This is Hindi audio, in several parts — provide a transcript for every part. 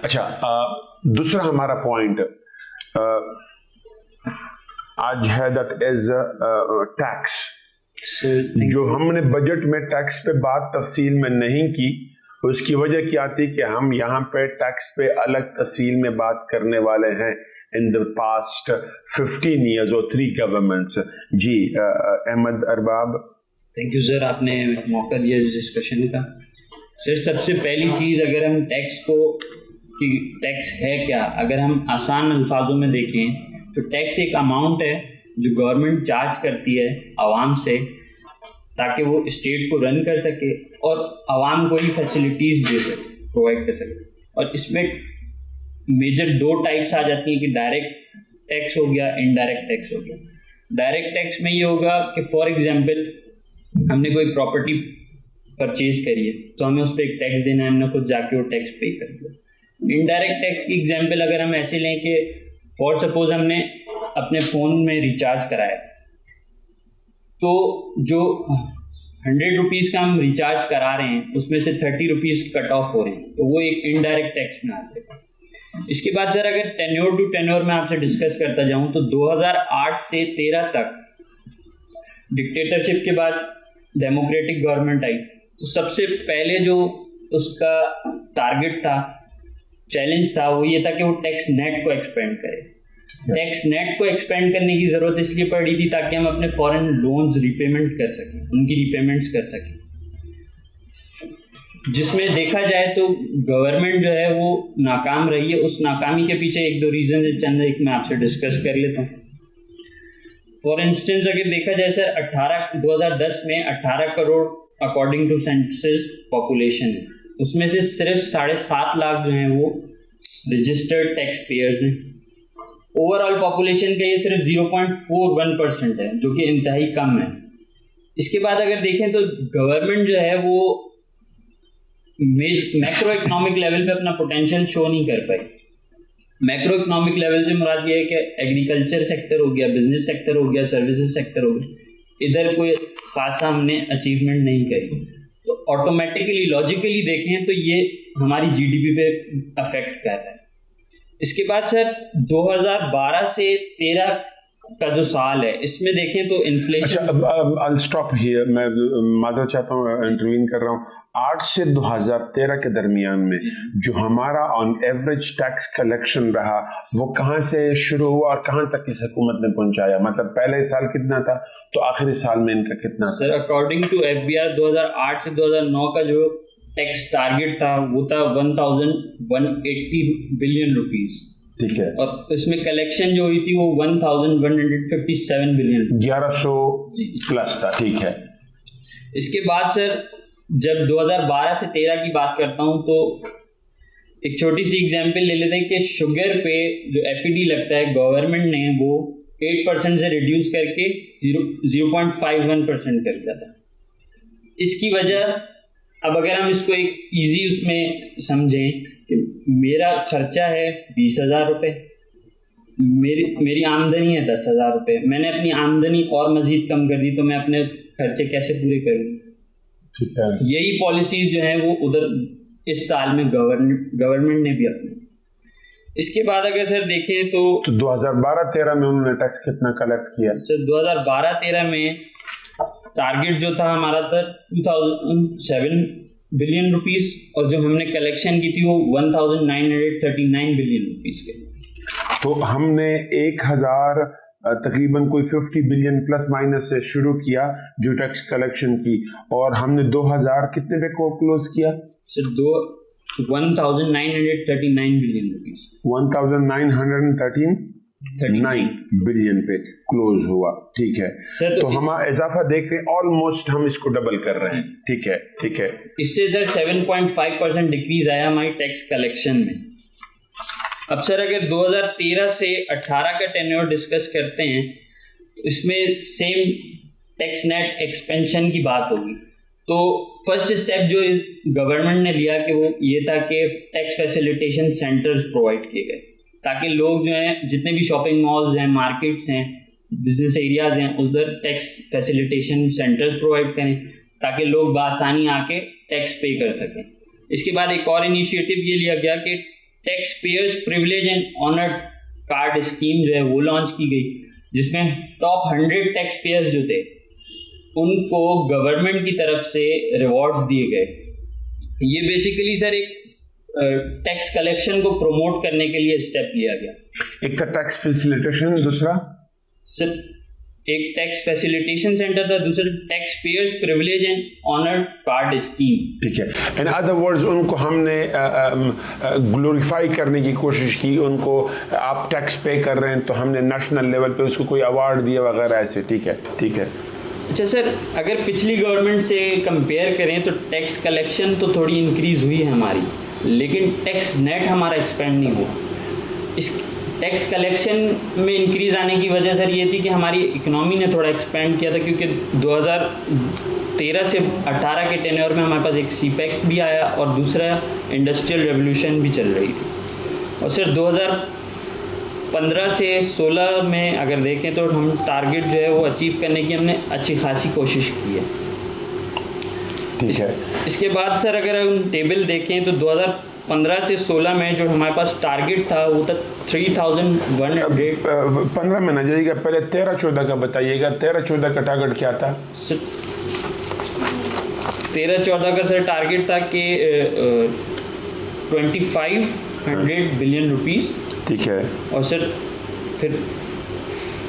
अच्छा, दूसरा हमारा पॉइंट आज है दैट इज टैक्स। जो हमने बजट में टैक्स पे बात तफसील में नहीं की, उसकी वजह क्या थी कि हम यहाँ पे टैक्स पे अलग तफसील में बात करने वाले हैं इन द पास्ट 15 years और 3 governments। जी Ahmed Arbab. Thank you sir, आपने मौका दिया इस डिस्कशन का। सर सबसे पहली चीज़, अगर हम टैक्स को कि टैक्स है क्या, अगर हम आसान अल्फाजों में देखें तो टैक्स एक अमाउंट है जो गवर्नमेंट चार्ज करती है आवाम से ताकि वो स्टेट को रन कर सके और आवाम को ही फैसिलिटीज़ दे सके, प्रोवाइड कर सके। और इसमें मेजर 2 टाइप्स आ जाती हैं कि डायरेक्ट टैक्स हो गया, इनडायरेक्ट टैक्स हो गया। डायरेक्ट टैक्स में ये होगा कि फॉर एग्जांपल हमने कोई प्रॉपर्टी परचेज करी है तो हमें उस पर एक टैक्स देना है, हमने खुद जाके वो टैक्स पे कर दिया। इनडायरेक्ट टैक्स की एग्जांपल अगर हम ऐसे लें कि फॉर सपोज हमने अपने फ़ोन में रिचार्ज कराया तो जो 100 रुपीज़ का हम रिचार्ज करा रहे हैं उसमें से 30 रुपीज़ कट ऑफ हो रहे हैं, तो वो एक इनडायरेक्ट टैक्स में आते हैं। इसके बाद सर अगर टेन्योर टू टेन्योर में आपसे डिस्कस करता जाऊं तो 2008 से 13 तक डिक्टेटरशिप के बाद डेमोक्रेटिक गवर्नमेंट आई, तो सबसे पहले जो उसका टारगेट था, चैलेंज था, वो ये था कि वो टैक्स नेट को एक्सपेंड करे। टैक्स नेट को एक्सपेंड करने की ज़रूरत इसलिए पड़ी थी ताकि हम अपने फॉरेन लोन्स रिपेमेंट कर सकें, उनकी रिपेमेंट्स कर सकें, जिसमें देखा जाए तो गवर्नमेंट जो है वो नाकाम रही है। उस नाकामी के पीछे 1-2 रीज़न है, चंद एक मैं आपसे डिस्कस कर लेता हूँ। फॉर इंस्टेंस अगर देखा जाए सर 2010 में 18 crore according to census population है, उसमें से सिर्फ 7.5 लाख जो हैं वो रजिस्टर्ड टैक्स पेयर्स हैं। ओवरऑल पॉपुलेशन का ये सिर्फ 0.41% है, जो कि इंतहाई कम है। इसके बाद अगर देखें तो गवर्नमेंट जो है वो मैक्रो इकोनॉमिक लेवल पे अपना पोटेंशियल शो नहीं कर पाई। मैक्रो इकोनॉमिक लेवल से मुराद ये है कि एग्रीकल्चर सेक्टर हो गया, बिजनेस सेक्टर हो गया, सर्विसेज सेक्टर हो गया, इधर कोई खासा हमने अचीवमेंट नहीं करी। तो ऑटोमेटिकली लॉजिकली देखें तो ये हमारी जीडीपी पे अफेक्ट कर रहा है। इसके बाद सर 2012 से 13 का जो साल है इसमें देखें तो इन्फ्लेशन। अच्छा, I'll stop here, मैं मादर चाहता हूँ, इंटरवीन कर रहा हूँ। 8 से 2013 के दरमियान में जो हमारा ऑन एवरेज टैक्स कलेक्शन रहा वो कहाँ से शुरू हुआ और कहाँ तक इस हुकूमत ने पहुंचाया? मतलब पहले साल कितना था तो आखिरी साल में इनका कितना था? सर अकॉर्डिंग टू एफबीआर 2008 से 2009 का जो टैक्स टारगेट था वो था 1180 बिलियन रुपीस। ठीक है। और इसमें कलेक्शन जो हुई थी वो 1157 बिलियन, 1100 प्लस था। ठीक है। इसके बाद सर जब 2012 से 13 की बात करता हूँ तो एक छोटी सी एग्जांपल ले लेते हैं कि शुगर पे जो एफईडी लगता है गवर्नमेंट ने वो 8% से रिड्यूस करके 0.51% कर दिया था। इसकी वजह, अब अगर हम इसको एक इजी उसमें समझें कि मेरा खर्चा है 20,000 रुपये, मेरी आमदनी है 10,000 रुपये, मैंने अपनी आमदनी और मज़ीद कम कर दी तो मैं अपने खर्चे कैसे पूरे करूँ? ठीक है। यही पॉलिसीज जो हैं वो उधर इस साल में गवर्नमेंट ने भी अपनी। इसके बाद अगर सर देखें तो 2012-13 में उन्होंने टैक्स कितना कलेक्ट किया? सर 2012-13 में टारगेट जो था हमारा था 2007 बिलियन रुपीस और जो हमने कलेक्शन की थी वो 1939 बिलियन रुपीस के। तो हमने 1000 तकरीबन कोई 50 बिलियन प्लस माइनस से शुरू किया जो टैक्स कलेक्शन की, और हमने 2000 कितने पे को क्लोज किया? सर 1939 बिलियन रुपीस, 1939 बिलियन पे क्लोज हुआ। ठीक है सर। तो हम इजाफा देख रहे हैं, ऑलमोस्ट हम इसको डबल कर रहे हैं। ठीक है, ठीक है। इससे सर 7.5% डिक्रीज आया हमारी टैक्स कलेक्शन में। अब सर अगर 2013 से 18 का टेन्योर डिस्कस करते हैं इसमें सेम टैक्स नेट एक्सपेंशन की बात होगी। तो फर्स्ट स्टेप जो गवर्नमेंट ने लिया कि वो ये था कि टैक्स फैसिलिटेशन सेंटर्स प्रोवाइड किए गए ताकि लोग जो हैं जितने भी शॉपिंग मॉल्स हैं, मार्केट्स हैं, बिजनेस एरियाज हैं, उधर टैक्स फैसिलिटेशन सेंटर्स प्रोवाइड करें ताकि लोग बआसानी आके टैक्स पे कर सकें। इसके बाद एक और इनिशिएटिव ये लिया गया कि tax payers privilege and honour card scheme जो है वो लॉन्च की गई, जिसमें टॉप 100 टैक्स पेयर्स जो थे उनको गवर्नमेंट की तरफ से रिवॉर्ड्स दिए गए। ये बेसिकली सर एक टैक्स कलेक्शन को प्रमोट करने के लिए स्टेप लिया गया। एक था टैक्स फैसिलिटेशन, दूसरा सर एक टैक्स फैसिलिटेशन सेंटर था, दूसरा tax payers privilege and honour card scheme. ठीक है। इन अदर वर्ड्स उनको हमने ग्लोरीफाई करने की कोशिश की, उनको आप टैक्स पे कर रहे हैं तो हमने नेशनल लेवल पे उसको कोई अवार्ड दिया वगैरह ऐसे। ठीक है, ठीक है। अच्छा सर, अगर पिछली गवर्नमेंट से कंपेयर करें तो टैक्स कलेक्शन तो थोड़ी इंक्रीज हुई है हमारी, लेकिन टैक्स नेट हमारा एक्सपेंड नहीं हुआ। इस टैक्स कलेक्शन में इंक्रीज आने की वजह सर ये थी कि हमारी इकोनॉमी ने थोड़ा एक्सपेंड किया था, क्योंकि 2013 से 18 के टेन्योर में हमारे पास एक सीपैक भी आया और दूसरा इंडस्ट्रियल रेवोल्यूशन भी चल रही थी। और सर 2015 से 16 में अगर देखें तो हम टारगेट जो है वो अचीव करने की हमने अच्छी खासी कोशिश की है। ठीक है। इसके बाद सर अगर हम टेबल देखें तो 2015 से 16 में जो हमारे पास टारगेट था वो था 3100। 15 में ना जाइएगा, पहले 13-14 का बताइएगा। 13-14 का टारगेट क्या था? 13-14 का सर टारगेट था कि 2500 बिलियन रुपीस। ठीक है। और सर फिर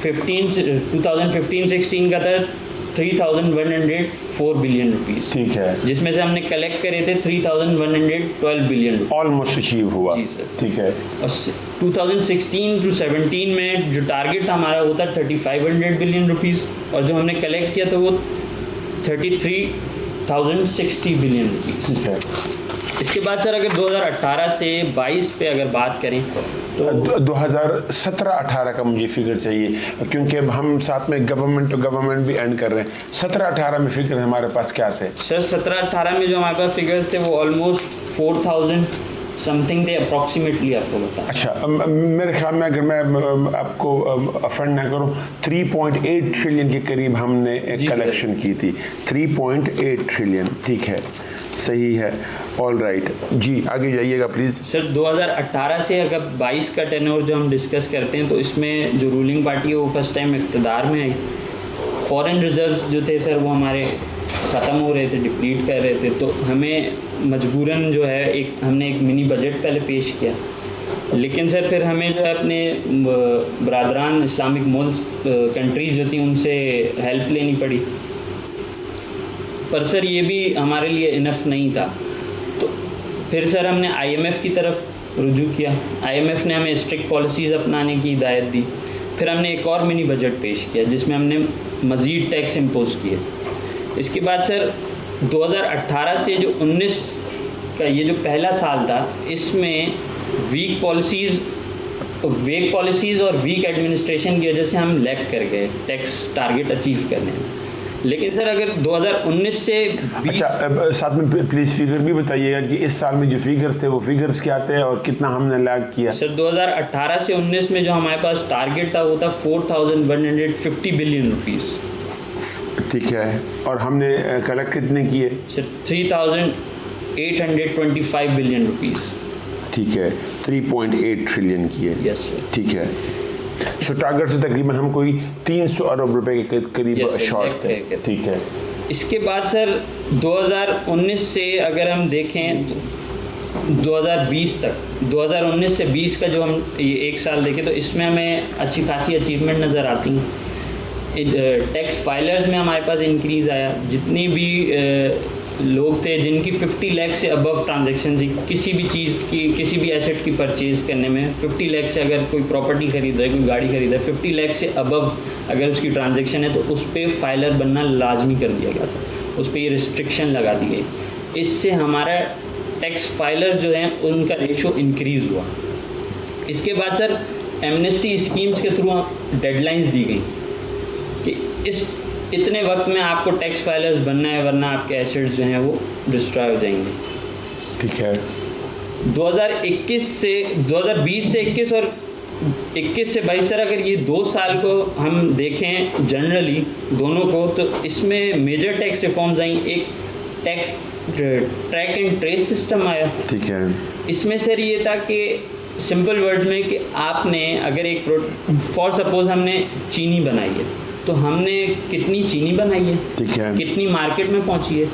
2015-16 का था 3104 बिलियन रुपीस। ठीक है। जिसमें से हमने कलेक्ट करे थे 3112 बिलियन। ऑलमोस्ट अचीव हुआ। जी सर। ठीक है। और 2016 to 17 में जो टारगेट था हमारा वो था 3500 बिलियन रुपीस, और जो हमने कलेक्ट किया था वो 33,060 बिलियन रुपीस। ठीक है। इसके बाद सर अगर 2018 से 22 पे अगर बात करें तो 2017-18 का मुझे फिगर चाहिए, क्योंकि हम साथ में गवर्नमेंट टू गवर्नमेंट भी एंड कर रहे हैं। 17-18 में फिगर हमारे पास क्या थे? सर 17-18 में जो हमारे पास फिगर्स थे वो ऑलमोस्ट 4000 समथिंग थे अप्रॉक्सीमेटली, आपको बता। अच्छा, मेरे ख्याल में अगर मैं आपको अफेंड ना करूं, 3.8 ट्रिलियन के करीब हमने कलेक्शन की थी। 3.8 ट्रिलियन। ठीक है, सही है। ऑल राइट जी, आगे जाइएगा प्लीज़। सर 2018 से अगर 22 का टेन्योर जो हम डिस्कस करते हैं तो इसमें जो रूलिंग पार्टी है वो फर्स्ट टाइम इक़्तिदार में आई। फॉरेन रिजर्व्स जो थे सर वो हमारे ख़त्म हो रहे थे, डिप्लीट कर रहे थे, तो हमें मजबूरन जो है हमने एक मिनी बजट पहले पेश किया। लेकिन सर फिर हमें जो है अपने बरादरान इस्लामिक मुल्क कंट्रीज़ जो थी उनसे हेल्प लेनी पड़ी, पर सर ये भी हमारे लिए इनफ नहीं था। तो फिर सर हमने IMF की तरफ रुजू किया। IMF ने हमें स्ट्रिक्ट पॉलिसीज़ अपनाने की हिदायत दी। फिर हमने एक और मिनी बजट पेश किया जिसमें हमने मज़ीद टैक्स इम्पोज किए। इसके बाद सर 2018 से जो 19 का ये जो पहला साल था, इसमें वीक पॉलिसीज़ और वीक एडमिनिस्ट्रेशन की वजह से हम लैग कर गए टैक्स टारगेट अचीव करने में। लेकिन सर अगर 2019 से 20... अच्छा, साथ में प्लीज़ फिगर भी बताइएगा कि इस साल में जो फिगर्स थे वो फिगर्स क्या थे और कितना हमने लैग किया। सर 2018 से 19 में जो हमारे पास टारगेट था वो था 4150 बिलियन रुपीस। ठीक है। और हमने कलेक्ट कितने किए? Sir 3825 billion rupees. ठीक है, 3.8 ट्रिलियन किए। Yes sir. ठीक है। तो टारगेट से तकरीबन हम कोई 300 अरब रुपए के करीब शॉर्ट थे। ठीक है। इसके बाद सर 2019 से अगर हम देखें तो 2020 तक, 2019 से 20 का जो हम ये एक साल देखें तो इसमें हमें अच्छी खासी अचीवमेंट नज़र आती हैं। टैक्स फाइलर्स में हमारे पास इंक्रीज़ आया। जितनी भी लोग थे जिनकी 50 लाख से अबव ट्रांजैक्शन थी किसी भी चीज़ की, किसी भी एसेट की परचेज़ करने में, 50 लाख से अगर कोई प्रॉपर्टी खरीद रहा है, कोई गाड़ी खरीद रहा है, 50 लाख से अबव अगर उसकी ट्रांजैक्शन है तो उस पर फाइलर बनना लाजमी कर दिया गया था, उस पर ये रिस्ट्रिक्शन लगा दी गई। इससे हमारा टैक्स फाइलर जो हैं उनका रेशो इंक्रीज़ हुआ। इसके बाद सर एमनेस्टी स्कीम्स के थ्रू डेडलाइंस दी गई कि इतने वक्त में आपको टैक्स फाइलर्स बनना है, वरना आपके एसेट्स जो हैं वो डिस्ट्रॉय हो जाएंगे। ठीक है। 2020 से 21 और 21 से 22 सर अगर ये 2 साल को हम देखें जनरली दोनों को, तो इसमें मेजर टैक्स रिफॉर्म्स आई। एक ट्रैक एंड ट्रेस सिस्टम आया। ठीक है। इसमें सर ये था कि सिंपल वर्ड्स में कि आपने अगर एक फॉर सपोज हमने चीनी बनाई है, तो हमने कितनी चीनी बनाई है, ठीक है, कितनी मार्केट में पहुंची है,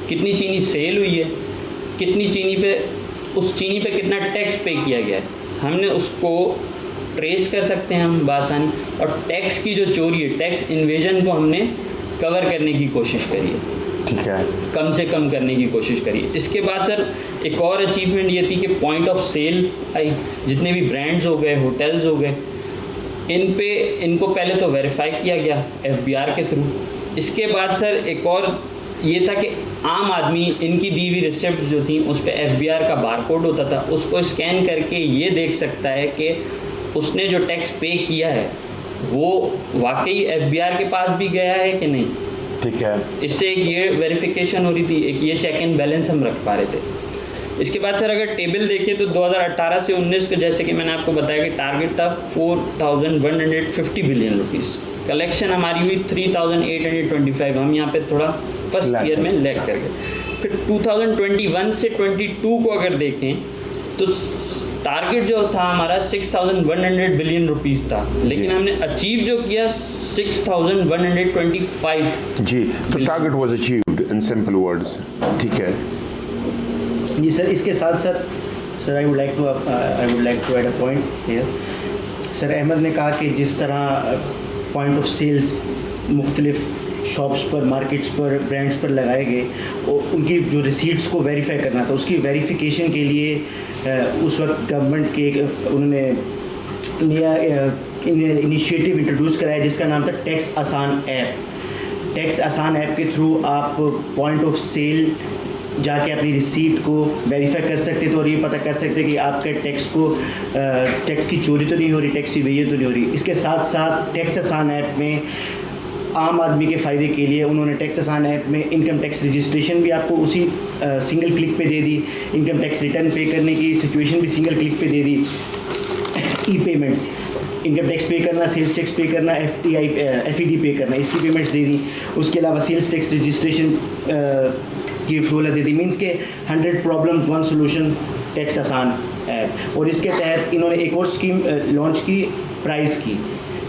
कितनी चीनी सेल हुई है, कितनी चीनी पे, उस चीनी पे कितना टैक्स पे किया गया है, हमने उसको ट्रेस कर सकते हैं हम बासानी। और टैक्स की जो चोरी है, टैक्स इन्वेजन को हमने कवर करने की कोशिश करी है, ठीक है, कम से कम करने की कोशिश करी। इसके बाद सर एक और अचीवमेंट ये थी कि पॉइंट ऑफ सेल आई, जितने भी ब्रांड्स हो गए, होटल्स हो गए, इनको पहले तो वेरीफाई किया गया FBR के थ्रू। इसके बाद सर एक और ये था कि आम आदमी इनकी दी हुई रिसिप्ट जो थी उस पर FBR का बारकोड होता था, उसको स्कैन करके ये देख सकता है कि उसने जो टैक्स पे किया है वो वाकई FBR के पास भी गया है कि नहीं। ठीक है। इससे एक ये वेरिफिकेशन हो रही थी, एक ये चेक एंड बैलेंस हम रख पा रहे थे। इसके बाद सर अगर टेबल देखें तो 2018 से 19 के, जैसे कि मैंने आपको बताया कि टारगेट था 4150 बिलियन रुपीस, कलेक्शन हमारी हुई 3825। हम यहाँ पे थोड़ा फर्स्ट ईयर में लैग कर गए। फिर 2021 से 22 को अगर देखें तो टारगेट जो था हमारा 6100 बिलियन रुपीस था, लेकिन हमने अचीव जो किया 6125। जी, तो target was achieved in simple words. ठीक है जी सर। इसके साथ साथ sir I would like to add a point here. Sir Ahmad ने कहा कि जिस तरह पॉइंट ऑफ सेल्स मुख्तलिफ शॉप्स पर, मार्केट्स पर, ब्रांड्स पर लगाए गए, उनकी जो रिसीट्स को वेरीफाई करना था, उसकी वेरिफिकेशन के लिए उस वक्त गवर्नमेंट के उन्होंने नया इनिशिएटिव इंट्रोड्यूस कराया जिसका नाम था टैक्स आसान ऐप। टैक्स आसान ऐप के थ्रू आप पॉइंट ऑफ सेल जाके अपनी रिसीट को वेरीफाई कर सकते थे और ये पता कर सकते कि आपके टैक्स की चोरी तो नहीं हो रही, टैक्स की वेयत तो नहीं हो रही। इसके साथ साथ टैक्स आसान ऐप में आम आदमी के फ़ायदे के लिए उन्होंने टैक्स आसान ऐप में इनकम टैक्स रजिस्ट्रेशन भी आपको उसी सिंगल क्लिक पे दे दी, इनकम टैक्स रिटर्न पे करने की सिचुएशन भी सिंगल क्लिक पे दे दी, ई पेमेंट्स, इनकम टैक्स पे करना, सेल्स टैक्स पे करना, FED पे करना, इसकी पेमेंट्स दे दी। उसके अलावा सेल्स टैक्स रजिस्ट्रेशन की सहूलत दे दी। मीन्स के 100 प्रॉब्लम्स 1 सोल्यूशन टैक्स आसान ऐप। और इसके तहत इन्होंने एक और स्कीम लॉन्च की प्राइस की,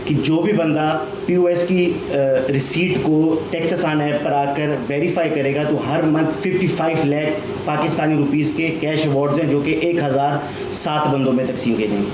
कि जो भी बंदा POS की रिसीट को टैक्स आसान ऐप पर आकर वेरीफाई करेगा तो हर मंथ 55 लाख पाकिस्तानी रुपीस के कैश अवार्ड्स हैं जो कि 1007 बंदों में तकसीम किए जाएंगे।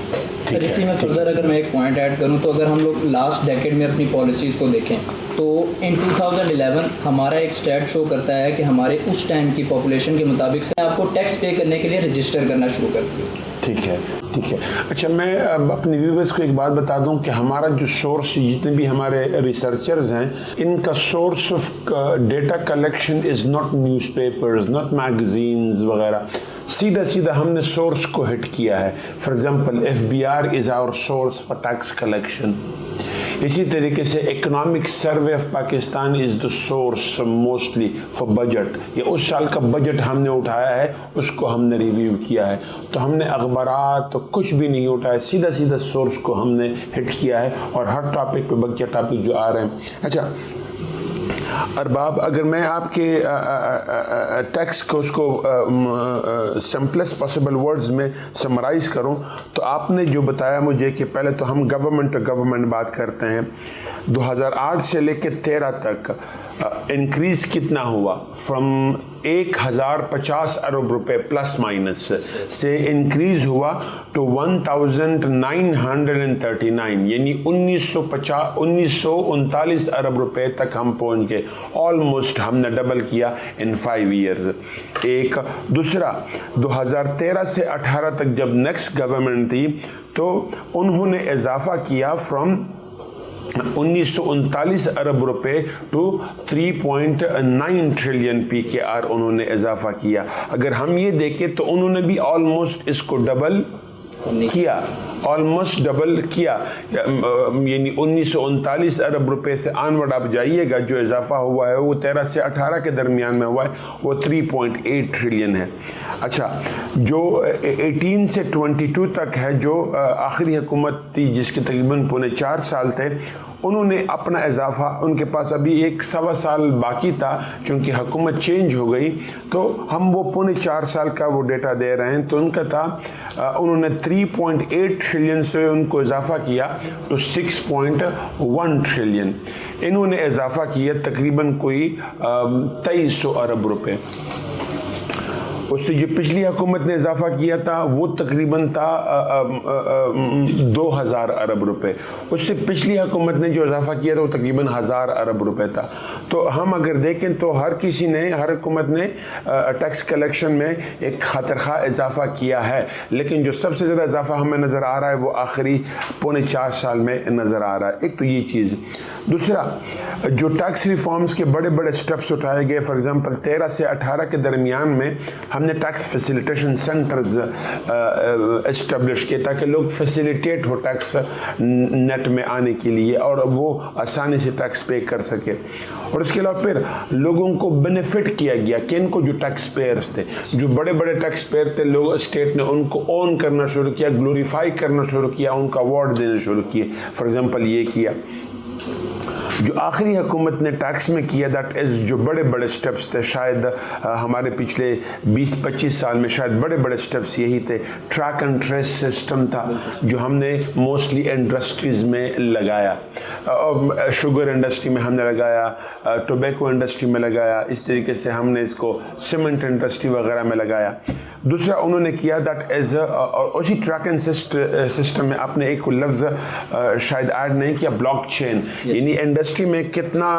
सर इसी में फर्दर अगर मैं एक पॉइंट ऐड करूं तो अगर हम लोग लास्ट डेकेड में अपनी पॉलिसीज़ को देखें तो इन 2011 हमारा एक स्टैट शो करता है कि हमारे उस टाइम की पॉपुलेशन के मुताबिक से आपको टैक्स पे करने के लिए रजिस्टर करना शुरू कर दिया। ठीक है, ठीक है। अच्छा, मैं अपने व्यूवर्स को एक बात बता दूं कि हमारा जो सोर्स, जितने भी हमारे रिसर्चर्स हैं, इनका source of data collection is not newspapers, not magazines वगैरह। सीधा सीधा हमने सोर्स को हिट किया है। For example FBR is our source for tax collection. इसी तरीके से economic survey of Pakistan is the source mostly for budget. ये उस साल का बजट हमने उठाया है, उसको हमने रिव्यू किया है। तो हमने अखबारात तो कुछ भी नहीं उठाया, सीधा सीधा सोर्स को हमने हिट किया है और हर टॉपिक पे बच्चे टॉपिक जो आ रहे हैं। अच्छा अरबाब, अगर मैं आपके टैक्स को उसको सिंपलेस्ट पॉसिबल वर्ड्स में समराइज़ करूं तो आपने जो बताया मुझे कि पहले तो हम गवर्नमेंट बात करते हैं। 2008 से लेकर 13 तक इंक्रीज़ कितना हुआ? फ्रॉम 1050 अरब रुपए प्लस माइनस से इंक्रीज़ हुआ टू 1939, यानी 1939 अरब रुपए तक हम पहुंच गए। ऑलमोस्ट हमने डबल किया इन 5 ईयर्स। एक दूसरा 2013 से 18 तक जब नेक्स्ट गवर्नमेंट थी तो उन्होंने इजाफा किया फ्रॉम 1939 अरब रुपए टू 3.9 ट्रिलियन PKR उन्होंने इजाफा किया। अगर हम ये देखें तो उन्होंने भी ऑलमोस्ट इसको डबल किया। ऑलमोस्ट डबल किया, यानी 1939 अरब रुपए से ऑनवर्ड आप जाइएगा, जो इजाफा हुआ है वो 13 से 18 के दरमियान में हुआ है, वो 3.8 ट्रिलियन है। अच्छा, जो 18 से 22 तक है, जो आखिरी हुकूमत थी जिसके तकरीबन 4.25 साल थे, उन्होंने अपना इजाफा, उनके पास अभी 1.25 साल बाकी था, चूँकि हुकूमत चेंज हो गई, तो हम वो 4.25 साल का वो डेटा दे रहे हैं। तो उनका था, उन्होंने 3.8 ट्रिलियन से उनको इजाफा किया तो 6.1 ट्रिलियन इन्होंने इजाफा किया, तकरीबन कोई 2300 अरब रुपए। उससे जो पिछली हुकूमत ने इजाफा किया था वो तकरीबन था 2000 अरब रुपए। उससे पिछली हुकूमत ने जो इजाफा किया था वो तकरीबन 1000 अरब रुपए था। तो हम अगर देखें तो हर हुकूमत ने टैक्स कलेक्शन में एक खतरखा इजाफा किया है, लेकिन जो सबसे ज़्यादा इजाफा हमें नज़र आ रहा है वो आखिरी 4.25 साल में नज़र आ रहा है। एक तो ये चीज़। दूसरा, जो टैक्स रिफॉर्म्स के बड़े बड़े स्टेप्स उठाए गए, फॉर एग्जांपल 13 से 18 के दरमियान में हमने टैक्स फैसिलिटेशन सेंटर्स इस्टेब्लिश किए ताकि लोग फैसिलिटेट हो टैक्स नेट में आने के लिए और वो आसानी से टैक्स पे कर सके। और इसके अलावा फिर लोगों को बेनिफिट किया गया कि इनको जो टैक्स पेयर्स थे, जो बड़े बड़े टैक्स पेयर थे, लोग स्टेट ने उनको ओन करना शुरू किया, ग्लोरीफाई करना शुरू किया, उनका अवार्ड देना शुरू किए। फॉर एग्जांपल ये किया। जो आखिरी हुकूमत ने टैक्स में किया, दैट इज़ जो बड़े बड़े स्टेप्स थे, शायद हमारे पिछले 20-25 साल में शायद बड़े बड़े स्टेप्स यही थे। ट्रैक एंड ट्रेस सिस्टम था जो हमने मोस्टली इंडस्ट्रीज़ में लगाया, शुगर इंडस्ट्री में हमने लगाया, टोबैको इंडस्ट्री में लगाया, इस तरीके से हमने इसको सीमेंट इंडस्ट्री वगैरह में लगाया। दूसरा उन्होंने किया दैट इज़, उसी ट्रैक एंड सिस्टम में आपने एक लफ्ज़ शायद ऐड नहीं किया, ब्लॉकचेन, यानी इंडस्ट्री में कितना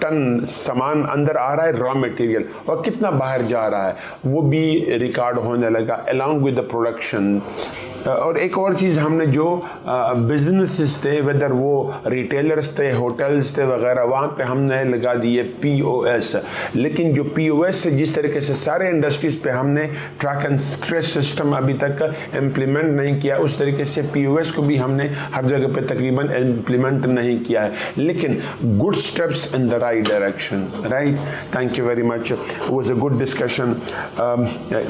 टन सामान अंदर आ रहा है, रॉ मटेरियल, और कितना बाहर जा रहा है, वो भी रिकॉर्ड होने लगा अलॉन्ग विद द प्रोडक्शन। और एक और चीज़, हमने जो बिजनेसेस थे, वेदर वो रिटेलर्स थे, होटल्स थे वगैरह, वहाँ पे हमने लगा दिए POS। लेकिन जो POS है, जिस तरीके से सारे इंडस्ट्रीज़ पे हमने ट्रैक एंड ट्रेस सिस्टम अभी तक इम्प्लीमेंट नहीं किया, उस तरीके से POS को भी हमने हर जगह पे तकरीबन इम्प्लीमेंट नहीं किया है। लेकिन good steps in the right direction, right. Thank you very much, was a good discussion.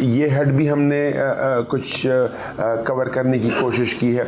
ये हेड भी हमने कुछ कवर करने की कोशिश की है।